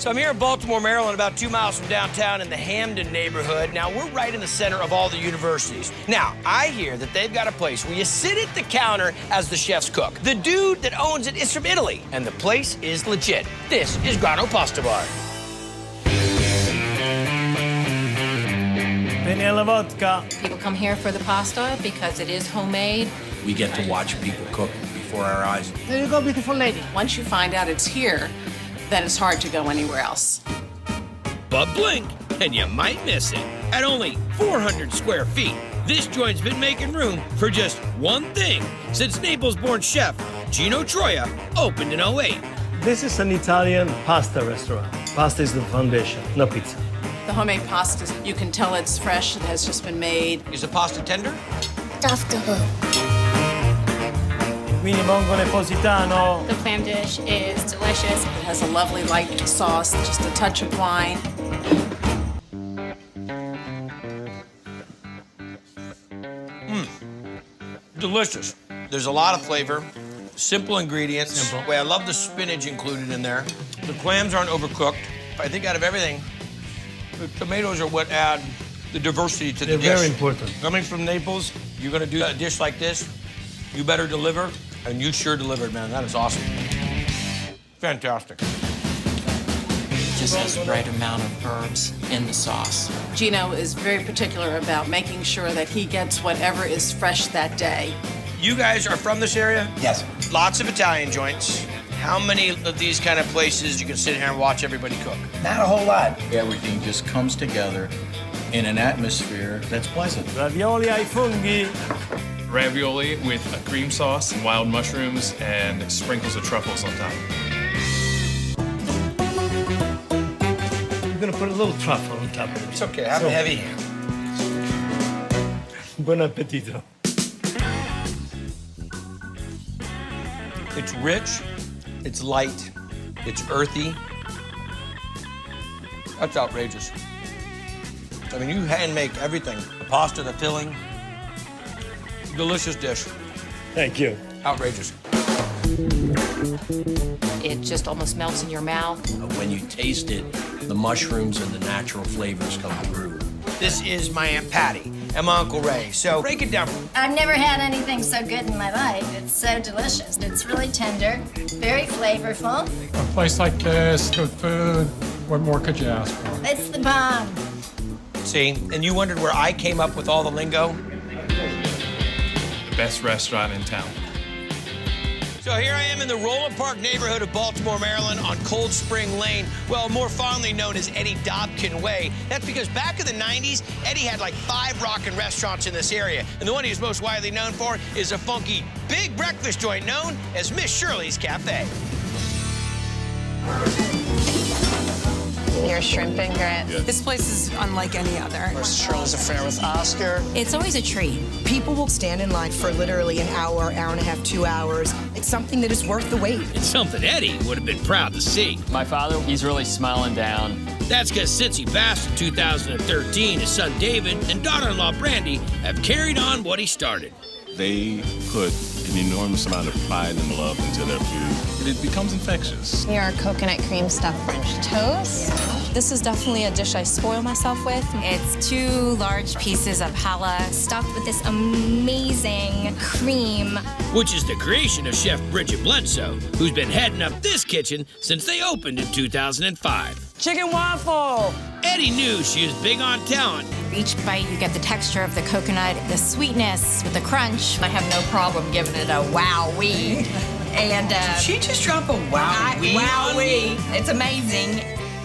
So I'm here in Baltimore, Maryland, about 2 miles from downtown in the Hamden neighborhood. Now, we're right in the center of all the universities. Now, I hear that they've got a place where you sit at the counter as the chef's cook. The dude that owns it is from Italy, and the place is legit. This is Grano Pasta Bar. Vanilla vodka. People come here for the pasta because it is homemade. We get to watch people cook before our eyes. There you go, beautiful lady. Once you find out it's here, then it's hard to go anywhere else. But blink, and you might miss it. At only 400 square feet, this joint's been making room for just one thing since Naples-born chef Gino Troia opened in 08. This is an Italian pasta restaurant. Pasta is the foundation, no pizza. The homemade pasta, you can tell it's fresh, it has just been made. Is the pasta tender? Quindi vongole positano. The clam dish is delicious. It has a lovely light sauce, just a touch of wine. Delicious. There's a lot of flavor, simple ingredients. Simple. Wait, I love the spinach included in there. The clams aren't overcooked. I think out of everything, the tomatoes are what add the diversity to the dish. They're very important. Coming from Naples, you're gonna do a dish like this, you better deliver, and you sure delivered, man. That is awesome. Fantastic. It just has the right amount of herbs in the sauce. Gino is very particular about making sure that he gets whatever is fresh that day. You guys are from this area? Yes. Lots of Italian joints. How many of these kind of places you can sit here and watch everybody cook? Not a whole lot. Everything just comes together in an atmosphere that's pleasant. Ravioli ai funghi. Ravioli with a cream sauce and wild mushrooms and sprinkles of truffles on top. You're gonna put a little truffle on top of it. It's okay, have a heavy hand. Buon appetito. It's rich, it's light, it's earthy. That's outrageous. I mean, you hand make everything. The pasta, the filling. Delicious dish. Thank you. Outrageous. It just almost melts in your mouth. When you taste it, the mushrooms and the natural flavors come through. This is my Aunt Patty and my Uncle Ray. So break it down. I've never had anything so good in my life. It's so delicious. It's really tender, very flavorful. A place like this, good food, what more could you ask for? It's the bomb. See, and you wondered where I came up with all the lingo? The best restaurant in town. So here I am in the Roland Park neighborhood of Baltimore, Maryland on Cold Spring Lane, well, more fondly known as Eddie Dobkin Way. That's because back in the 90s, Eddie had like 5 rockin' restaurants in this area. And the one he's most widely known for is a funky big breakfast joint known as Miss Shirley's Cafe. Your shrimp and grits. This place is unlike any other. Shirley's Affair with Oscar. It's always a treat. People will stand in line for literally an hour, hour and a half, 2 hours. It's something that is worth the wait. It's something Eddie would have been proud to see. My father, he's really smiling down. That's because since he passed in 2013, his son David and daughter-in-law Brandy have carried on what he started. They put an enormous amount of pride and love into their food. It becomes infectious. Your coconut cream stuffed French toast. This is definitely a dish I spoil myself with. It's 2 large pieces of challah stuffed with this amazing cream. Which is the creation of Chef Bridget Bledsoe, who's been heading up this kitchen since they opened in 2005. Chicken waffle. Eddie knew she was big on talent. Each bite, you get the texture of the coconut, the sweetness with the crunch. I have no problem giving it a wowee. And She just dropped a wow-wee. It's amazing.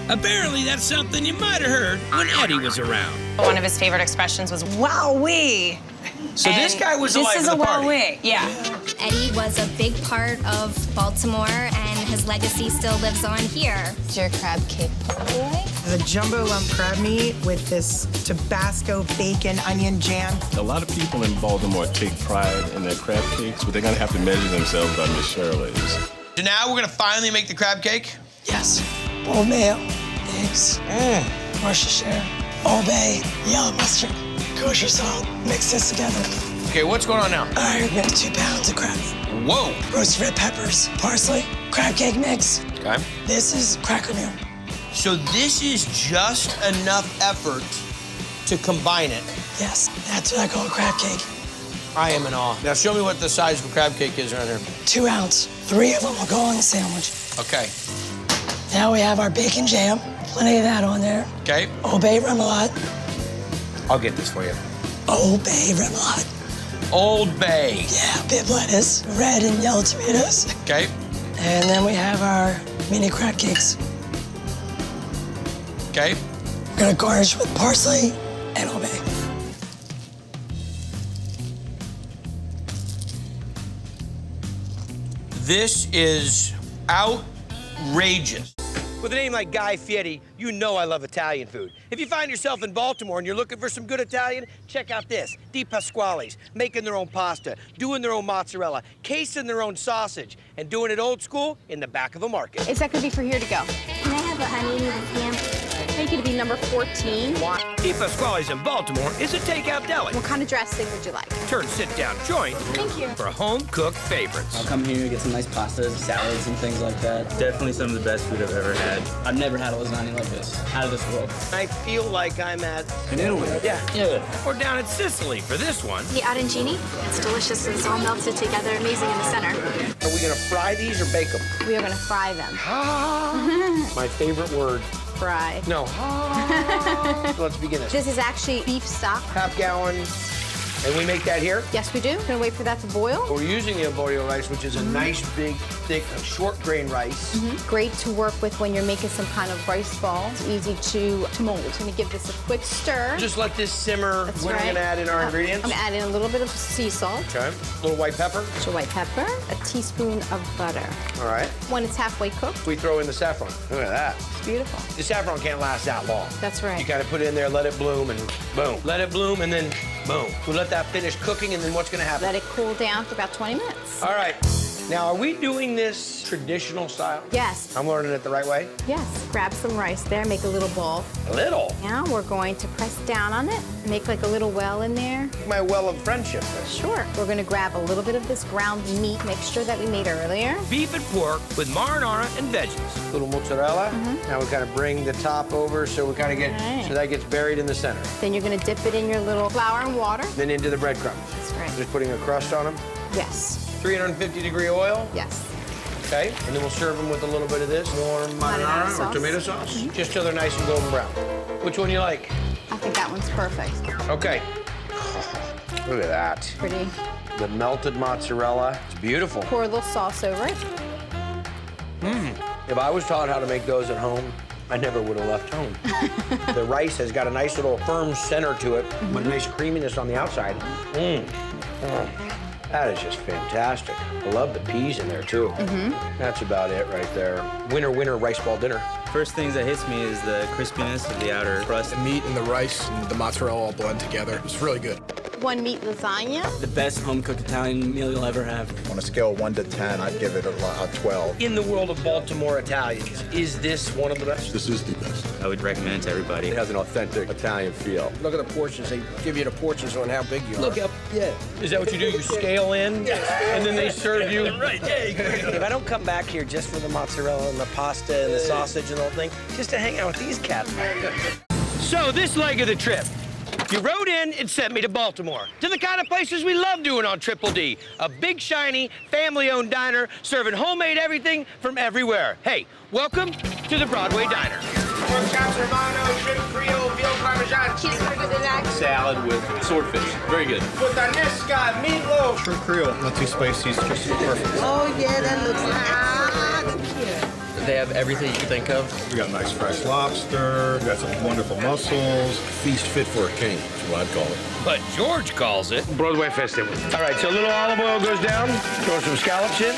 Apparently, that's something you might have heard when Eddie was around. One of his favorite expressions was Wow-wee. So this guy was the life of the party. Yeah. Eddie was a big part of Baltimore, and his legacy still lives on here. It's your crab cake pie. The jumbo lump crab meat with this Tabasco bacon onion jam. A lot of people in Baltimore take pride in their crab cakes, but they're gonna have to measure themselves by Miss Shirley's. So now we're gonna finally make the crab cake? Yes. Boiled mayo, eggs, Worcestershire, Old Bay, yellow mustard, kosher salt. Mix this together. Okay, what's going on now? All right, we got 2 pounds of crab meat. Whoa. Roasted red peppers, parsley, crab cake mix. Okay. This is cracker meal. So this is just enough effort to combine it. Yes, that's what I call a crab cake. I am in awe. Now show me what the size of a crab cake is around here. 2 ounce. 3 of them will go on the sandwich. Okay. Now we have our bacon jam. Plenty of that on there. Okay. Old Bay remoulade. I'll get this for you. Old Bay remoulade. Old Bay. Yeah, bib lettuce, red and yellow tomatoes. Okay. And then we have our mini crab cakes. Okay. We're gonna garnish with parsley and Old Bay. This is outrageous. With a name like Guy Fieri, you know I love Italian food. If you find yourself in Baltimore and you're looking for some good Italian, check out this. Di Pasquale's, making their own pasta, doing their own mozzarella, casing their own sausage, and doing it old school in the back of a market. Is that gonna be for here to go? Can I have a honey with ham? Make it to be number 14. Di Pasquale's in Baltimore is a takeout deli. What kind of dressing would you like? Turn sit-down joint Thank you. for home-cooked favorites. I'll come here, get some nice pastas, salads, and things like that. Definitely some of the best food I've ever had. I've never had a lasagna like this. Out of this world. I feel like I'm at... In Italy? Yeah. Or down in Sicily for this one. The arancini, it's delicious and it's all melted together, amazing in the center. Are we gonna fry these or bake them? We are gonna fry them. My favorite word. Fry. No. Let's begin this. This is actually beef stock. Half gallon. And we make that here? Yes, we do. Gonna wait for that to boil. We're using the arborio rice, which is a nice, big, thick, short grain rice. Great to work with when you're making some kind of rice ball. It's easy to mold. Gonna give this a quick stir. Just let this simmer. That's What are we right. gonna add in our ingredients? I'm adding a little bit of sea salt. Okay. A little white pepper. So white pepper, a teaspoon of butter. All right. When it's halfway cooked, We throw in the saffron. Look at that. it's beautiful. The saffron can't last that long. That's right. You kind of put it in there, let it bloom, and boom. Let it bloom, and then boom. We let that finish cooking, and then what's gonna happen? Let it cool down for about 20 minutes. All right. Now, are we doing this traditional style? Yes. I'm learning it the right way? Yes. Grab some rice there, make a little ball. A little. Now we're going to press down on it, make like a little well in there. My well of friendship. Sure. We're gonna grab a little bit of this ground meat mixture that we made earlier. Beef and pork with marinara and veggies. Little mozzarella. Now we kind of bring the top over so we kind of get, Right. so that gets buried in the center. Then you're gonna dip it in your little flour and water. Then into the breadcrumbs. That's right. Just putting a crust on them. Yes. 350-degree oil. Yes. Okay. And then we'll serve them with a little bit of this. More marinara or sauce. tomato sauce. Just till they're nice and golden brown. Which one you like? I think that one's perfect. Okay. Look at that. Pretty. The melted mozzarella. It's beautiful. Pour a little sauce over it. If I was taught how to make those at home, I never would have left home. The rice has got a nice little firm center to it, but nice creaminess on the outside. That is just fantastic. I love the peas in there, too. That's about it right there. Winner, winner, rice ball dinner. First things that hits me is the crispiness of the outer crust. The meat and the rice and the mozzarella all blend together. It's really good. One meat lasagna. The best home-cooked Italian meal you'll ever have. On a scale of 1 to 10, I'd give it a 12. In the world of Baltimore Italians, is this one of the best? This is the best. I would recommend it to everybody. It has an authentic Italian feel. Look at the portions. They give you the portions on how big you are. Look up. Yeah. Is that what you do? You scale in, and then they serve you? Right. If I don't come back here just for the mozzarella and the pasta and the sausage and the whole thing, just to hang out with these cats. So this leg of the trip, you rode in and sent me to Baltimore, to the kind of places we love doing on Triple D. A big, shiny, family-owned diner serving homemade everything from everywhere. Hey, welcome to the Broadway Diner. Pork chops, Romano, shrimp creole, veal parmesan, Cheeseburger deluxe. Salad with swordfish. Very good. puttanesca, meatloaf. Shrimp Creole, not too spicy, it's just perfect. Oh, yeah, that looks hot. They have everything you can think of. We got nice fresh lobster, we got some wonderful mussels. Feast fit for a king, is what I'd call it. But George calls it Broadway Festival. All right, so a little olive oil goes down, throw some scallops in.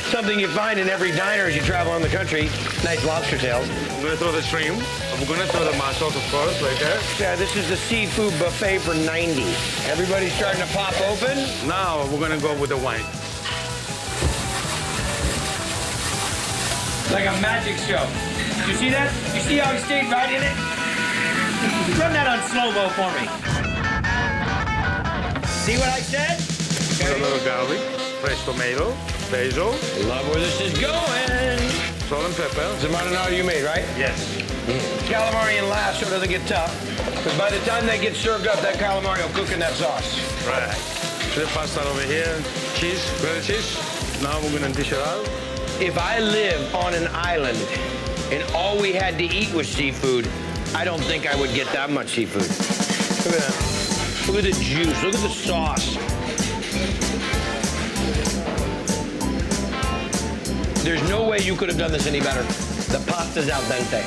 Something you find in every diner as you travel around the country. Nice lobster tails. I'm gonna throw the shrimp. I'm gonna throw the mussels, of course, right there. Yeah, this is the seafood buffet for 90. Everybody's starting to pop open. Now we're gonna go with the wine. Like a magic show. You see that? You see how he stayed right in it? Run that on slow-mo for me. See what I said? A little garlic, fresh tomato, basil. Love where this is going. salt and pepper. It's a marinara you made, right? Yes. Calamari in last so it doesn't get tough. Because by the time they get served up, that calamari will cook in that sauce. Right. The pasta over here, cheese, grilled cheese. Now we're gonna dish it out. If I lived on an island and all we had to eat was seafood, I don't think I would get that much seafood. Look at that. Look at the juice. Look at the sauce. There's no way you could have done this any better. The pasta's al dente.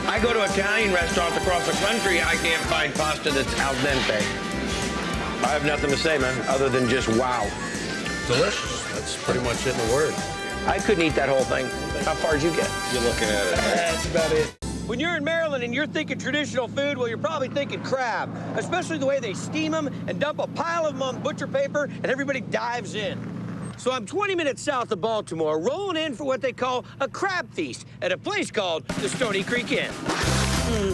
I go to Italian restaurants across the country, I can't find pasta that's al dente. I have nothing to say, man, other than just wow. Delicious. That's pretty much it in a word. I couldn't eat that whole thing. How far did you get? You're looking at it. That's about it. When you're in Maryland and you're thinking traditional food, well, you're probably thinking crab, especially the way they steam them and dump a pile of them on butcher paper and everybody dives in. So I'm 20 minutes south of Baltimore, rolling in for what they call a crab feast at a place called the Stony Creek Inn.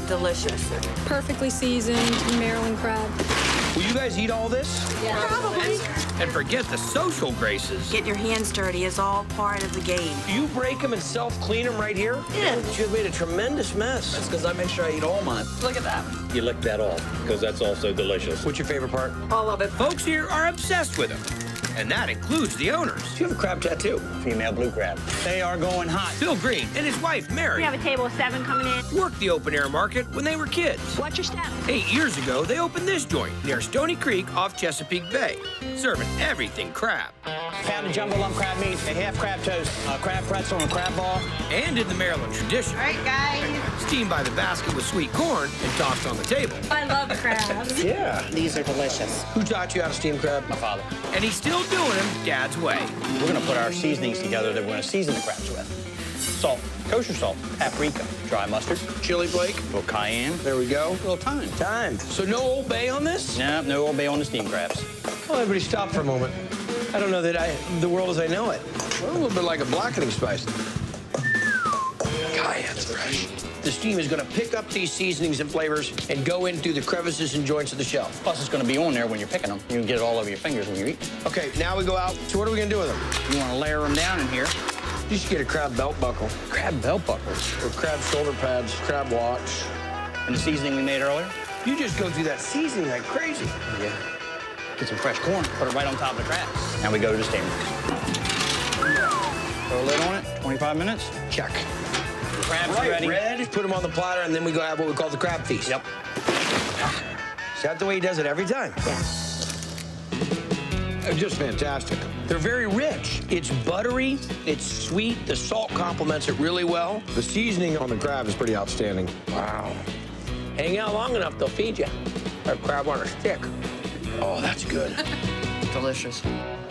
Delicious. Perfectly seasoned Maryland crab. Will you guys eat all this? Yeah. Probably. And forget the social graces. Get your hands dirty is all part of the game. Do you break them and self-clean them right here? Yeah. You've made a tremendous mess. That's because I make sure I eat all mine. Look at that. You lick that off, because that's also delicious. What's your favorite part? All of it. Folks here are obsessed with them. And that includes the owners. You have a crab tattoo. Female blue crab. They are going hot. Bill Green and his wife, Mary, We have a table of 7 coming in. worked the open-air market when they were kids. Watch your step. 8 years ago, they opened this joint near Stony Creek off Chesapeake Bay, serving everything crab. Pounded jumbo lump crab meat, a half crab toast, a crab pretzel, and a crab ball. And in the Maryland tradition, All right, guys. steamed by the basket with sweet corn and tossed on the table. I love crabs. Yeah. These are delicious. Who taught you how to steam crab? My father. And he's still doing them Dad's way. We're gonna put our seasonings together that we're gonna season the crabs with. Salt, kosher salt, paprika, dry mustard, Chili flake. a little cayenne, There we go. a little thyme. Time. So no Old Bay on this? No Old Bay on the steamed crabs. Well, everybody stop for a moment. I don't know that the world as I know it. Well, a little bit like a blackening spice. Cayenne's fresh. The steam is going to pick up these seasonings and flavors and go in through the crevices and joints of the shell. Plus, it's gonna be on there when you're picking them. You can get it all over your fingers when you eat. Okay, now we go out. So what are we going to do with them? You wanna layer them down in here. You should get a crab belt buckle. Crab belt buckles. Or crab shoulder pads, crab watch. And the seasoning we made earlier. You just go through that seasoning like crazy. Yeah. Get some fresh corn, put it right on top of the crabs. Now we go to the steamer. Throw a lid on it, 25 minutes. Check. Crabs Right, ready. red. Put them on the platter, and then we go have what we call the crab feast. Yep. Is that the way he does it every time? They're just fantastic. They're very rich. It's buttery, it's sweet, the salt complements it really well. The seasoning on the crab is pretty outstanding. Wow. Hang out long enough, they'll feed you. Or crab on a stick. Oh, that's good. Delicious.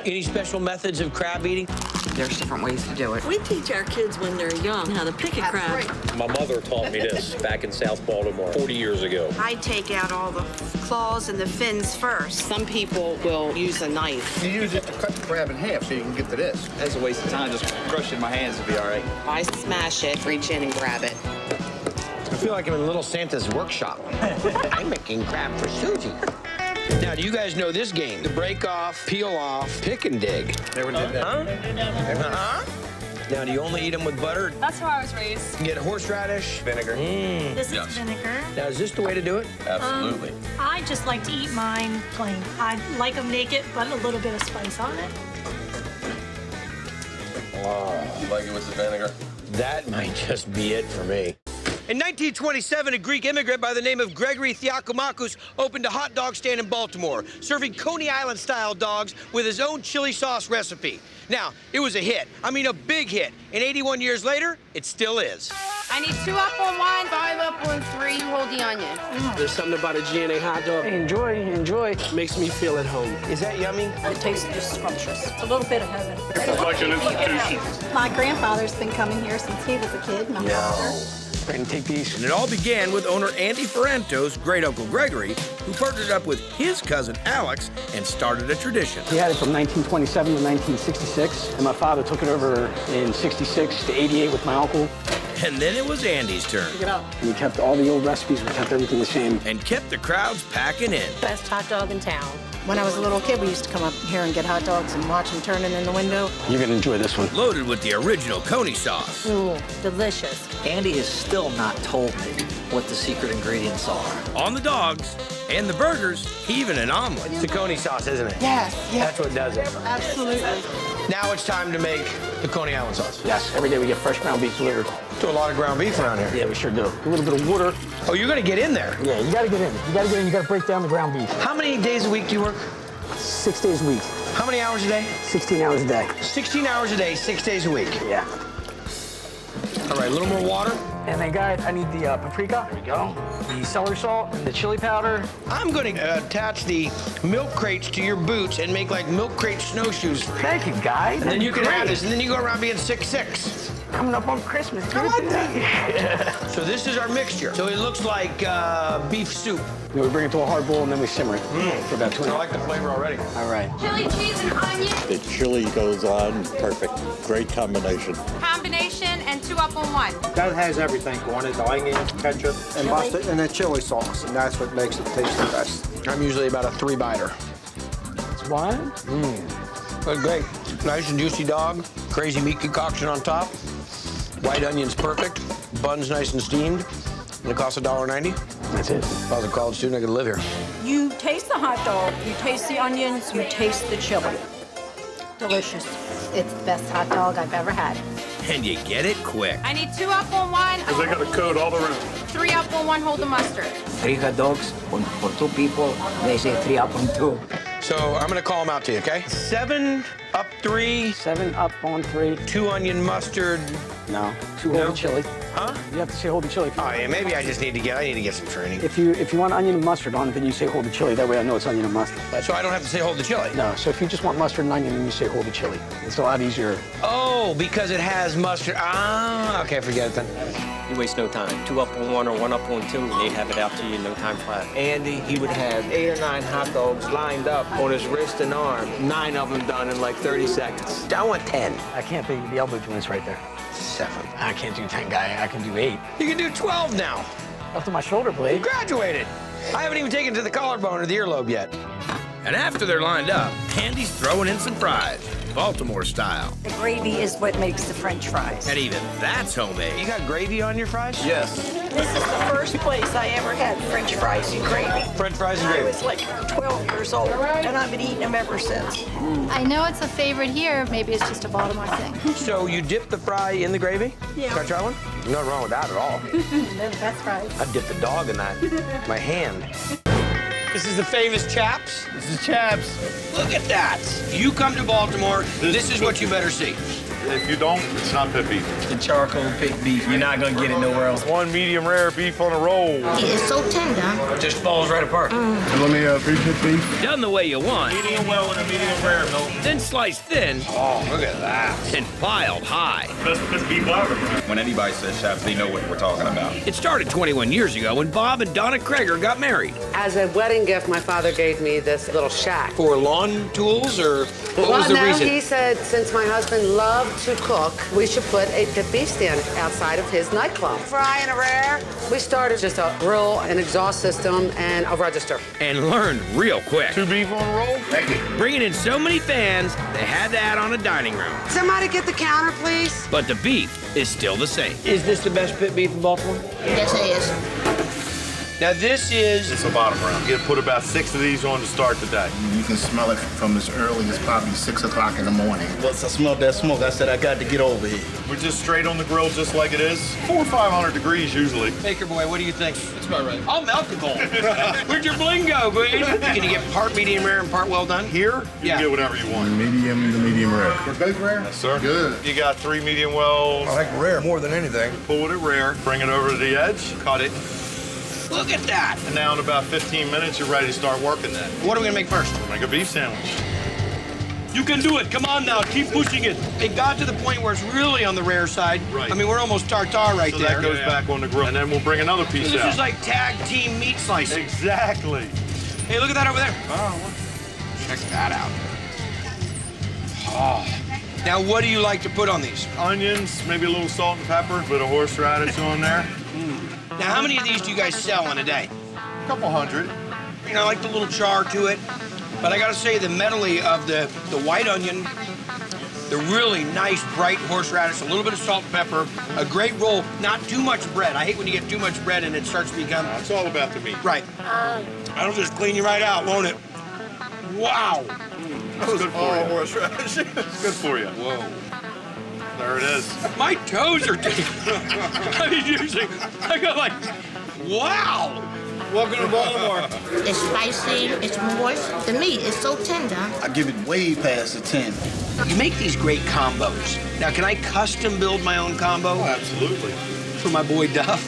Any special methods of crab eating? There's different ways to do it. We teach our kids when they're young how to pick a crab. My mother taught me this back in South Baltimore 40 years ago. I take out all the claws and the fins first. Some people will use a knife. You use it to cut the crab in half so you can get to this. That's a waste of time. Just crush it in my hands will be all right. I smash it, reach in and grab it. I feel like I'm in Little Santa's workshop. I'm making crab for Susie. Now, do you guys know this game? The break off, peel off, pick and dig. Never did that. Huh? Now, do you only eat them with butter? That's how I was raised. You get horseradish, vinegar. This Yes. is vinegar. Now, is this the way to do it? Absolutely. I just like to eat mine plain. I like them naked, but a little bit of spice on it. You like it with the vinegar? That might just be it for me. In 1927, a Greek immigrant by the name of Gregory Theokomakos opened a hot dog stand in Baltimore, serving Coney Island-style dogs with his own chili sauce recipe. Now, it was a hit. I mean, a big hit. And 81 years later, it still is. I need 2 up on one, 5 up on 3. Hold the onion. There's something about a G&A hot dog. Enjoy. Makes me feel at home. Is that yummy? It tastes just scrumptious. It's a little bit of heaven. It's like an institution. My grandfather's been coming here since he was a kid. My father. Go ahead and take these. And it all began with owner Andy Ferranto's great uncle Gregory, who partnered up with his cousin Alex and started a tradition. We had it from 1927 to 1966, and my father took it over in 66 to 88 with my uncle. And then it was Andy's turn. Pick it up. We kept all the old recipes, we kept everything the same. And kept the crowds packing in. Best hot dog in town. When I was a little kid, we used to come up here and get hot dogs and watch them turning in the window. You're gonna enjoy this one. Loaded with the original Coney sauce. Ooh, delicious. Andy has still not told me what the secret ingredients are. On the dogs and the burgers, even an omelet. It's the Coney sauce, isn't it? Yes, yes. That's what does it. Absolutely. Now it's time to make the Coney Island sauce. Yes, every day we get fresh ground beef delivered. Do a lot of ground beef around here. Yeah, we sure do. A little bit of water. Oh, you're gonna get in there? Yeah, you gotta get in. You gotta get in, you gotta break down the ground beef. How many days a week do you work? 6 days a week. How many hours a day? 16 hours a day. 16 hours a day, 6 days a week. Yeah. All right, a little more water. And then, guys, I need the paprika. There we go. The celery salt and the chili powder. I'm going to attach the milk crates to your boots and make like milk crate snowshoes for you. Thank you, guys. And then you can have this, and then you go around being 6'6". Coming up on Christmas. Come on, So this is our mixture. So it looks like beef soup. We bring it to a hard boil and then we simmer it for about 2 I hours. like the flavor already. All right. Chili, cheese, and onion. The chili goes on perfect. Great combination. Combination and 2 up on 1. That has everything on it, the onion, ketchup, and mustard, and the chili sauce, and that's what makes it taste the best. I'm usually about a 3-biter. That's one. But great. Nice and juicy dog. Crazy meat concoction on top. White onion's perfect. Bun's nice and steamed. And it costs $1.90. That's it. If I was a college student, I could live here. You taste the hot dog, you taste the onions, you taste the chili. Delicious. It's the best hot dog I've ever had. And you get it quick. I need 2 up on 1. Because they got a code all around. 3 up on 1, hold the mustard. 3 hot dogs for 2 people. They say 3 up on 2. So I'm gonna call them out to you, okay? 7 up 3. 7 up on 3. 2 onion mustard. No. 2 whole chili. Huh? You have to say hold the chili. Oh yeah, maybe I need to get some training. If you want onion and mustard on it, then you say hold the chili. That way I know it's onion and mustard. So I don't have to say hold the chili. No. So if you just want mustard and onion, then you say hold the chili. It's a lot easier. Oh, because it has mustard. Ah, okay, forget it then. You waste no time. 2 up on 1 or 1 up on 2, and they'd have it out to you in no time flat. Andy, he would have 8 or 9 hot dogs lined up on his wrist and arm. 9 of them done in like 30 seconds. I want 10. I can't be the elbow joints right there. 7. I can't do 10, guy. I can do 8. You can do 12 now. Up to my shoulder blade. You graduated. I haven't even taken it to the collarbone or the earlobe yet. And after they're lined up, Andy's throwing in some fries, Baltimore style. The gravy is what makes the French fries. And even that's homemade. You got gravy on your fries? Yes. This is the first place I ever had French fries and gravy. French fries and I gravy. was like 12 years old, and I've been eating them ever since. I know it's a favorite here. Maybe it's just a Baltimore thing. So you dip the fry in the gravy? Yeah. Can I try one? Nothing wrong with that at all. They're the best fries. I dipped the dog in that. My hand. This is the famous Chaps. This is Chaps. Look at that. You come to Baltimore, this is what you better see. If you don't, it's not pit beef. The charcoal pit beef. You're not gonna get it nowhere else. 1 medium rare beef on a roll. It is so tender. It just falls right apart. Let me pit beef. Done the way you want, Medium well and a medium rare, Bill. then sliced thin Oh, look at that. and piled high. Best beef ever. When anybody says Chaps, they know what we're talking about. It started 21 years ago when Bob and Donna Kreger got married. As a wedding gift, my father gave me this little shack. For lawn tools, or what Well, was the no, reason? he said since my husband loved to cook, we should put a pit beef stand outside of his nightclub. Fry and a rare. We started just a grill, an exhaust system, and a register. And learned real quick. 2 beef on a roll? Thank you. Bringing in so many fans, they had to add on a dining room. Somebody get the counter, please. But the beef is still the same. Is this the best pit beef in Baltimore? Yes, it is. Now this is... It's a bottom round. You put about 6 of these on to start the day. You can smell it from as early as probably 6 o'clock in the morning. Once I smelled that smoke, I said I got to get over here. We're just straight on the grill just like it is. 400 or 500 degrees usually. Baker boy, what do you think? That's about right. I'll melt the bowl. Where'd your bling go, Green? Can you get part medium rare and part well done? Here, you can get whatever you want. Medium, the medium rare. For both rare? Yes, sir. Good. You got 3 medium wells. I like rare more than anything. Pull it rare, bring it over to the edge, cut it. Look at that. And now in about 15 minutes, you're ready to start working that. What are we gonna make first? Make a beef sandwich. You can do it. Come on now, keep pushing it. It got to the point where it's really on the rare side. Right. I mean, we're almost tartare right So there. that goes back on the grill. And then we'll bring another piece So this out. is like tag team meat slicing. Exactly. Hey, look at that over there. Oh, check that out. Oh. Now, what do you like to put on these? Onions, maybe a little salt and pepper, bit of horseradish on there. Now, how many of these do you guys sell in a day? A couple hundred. You know, like the little char to it. But I gotta say, the medley of the white onion, the really nice, bright horseradish, a little bit of salt and pepper, a great roll, not too much bread. I hate when you get too much bread and it starts to become... It's all about the meat. Right. That'll just clean you right out, won't it? Wow. That was good for you. Horseradish. Good for you. Whoa. There it is. My toes are tingling. I mean, usually, I go like, wow. Welcome to Baltimore. It's spicy, it's moist. The meat is so tender. I give it way past a 10. You make these great combos. Now, can I custom build my own combo? Oh, absolutely. For my boy Duff.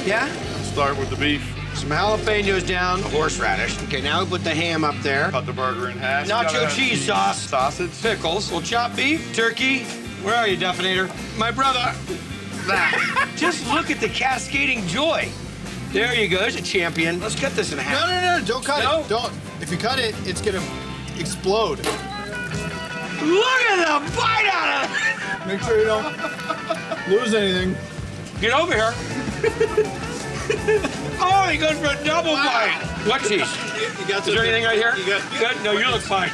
Yeah? Start with the beef. Some jalapenos down, horseradish. Okay, now we put the ham up there. Cut the burger in half. Nacho cheese sauce. Sausage. Pickles. We'll chop beef, turkey. Where are you, Duffinator? My brother. That. Just look at the cascading joy. There you go. There's a champion. Let's cut this in half. No, don't cut it. Don't. If you cut it, it's gonna explode. Look at the bite out of it. Make sure you don't lose anything. Get over here. Oh, he goes for a double bite. What cheese? You got Is there anything right here? You got. Good? No, you look fine.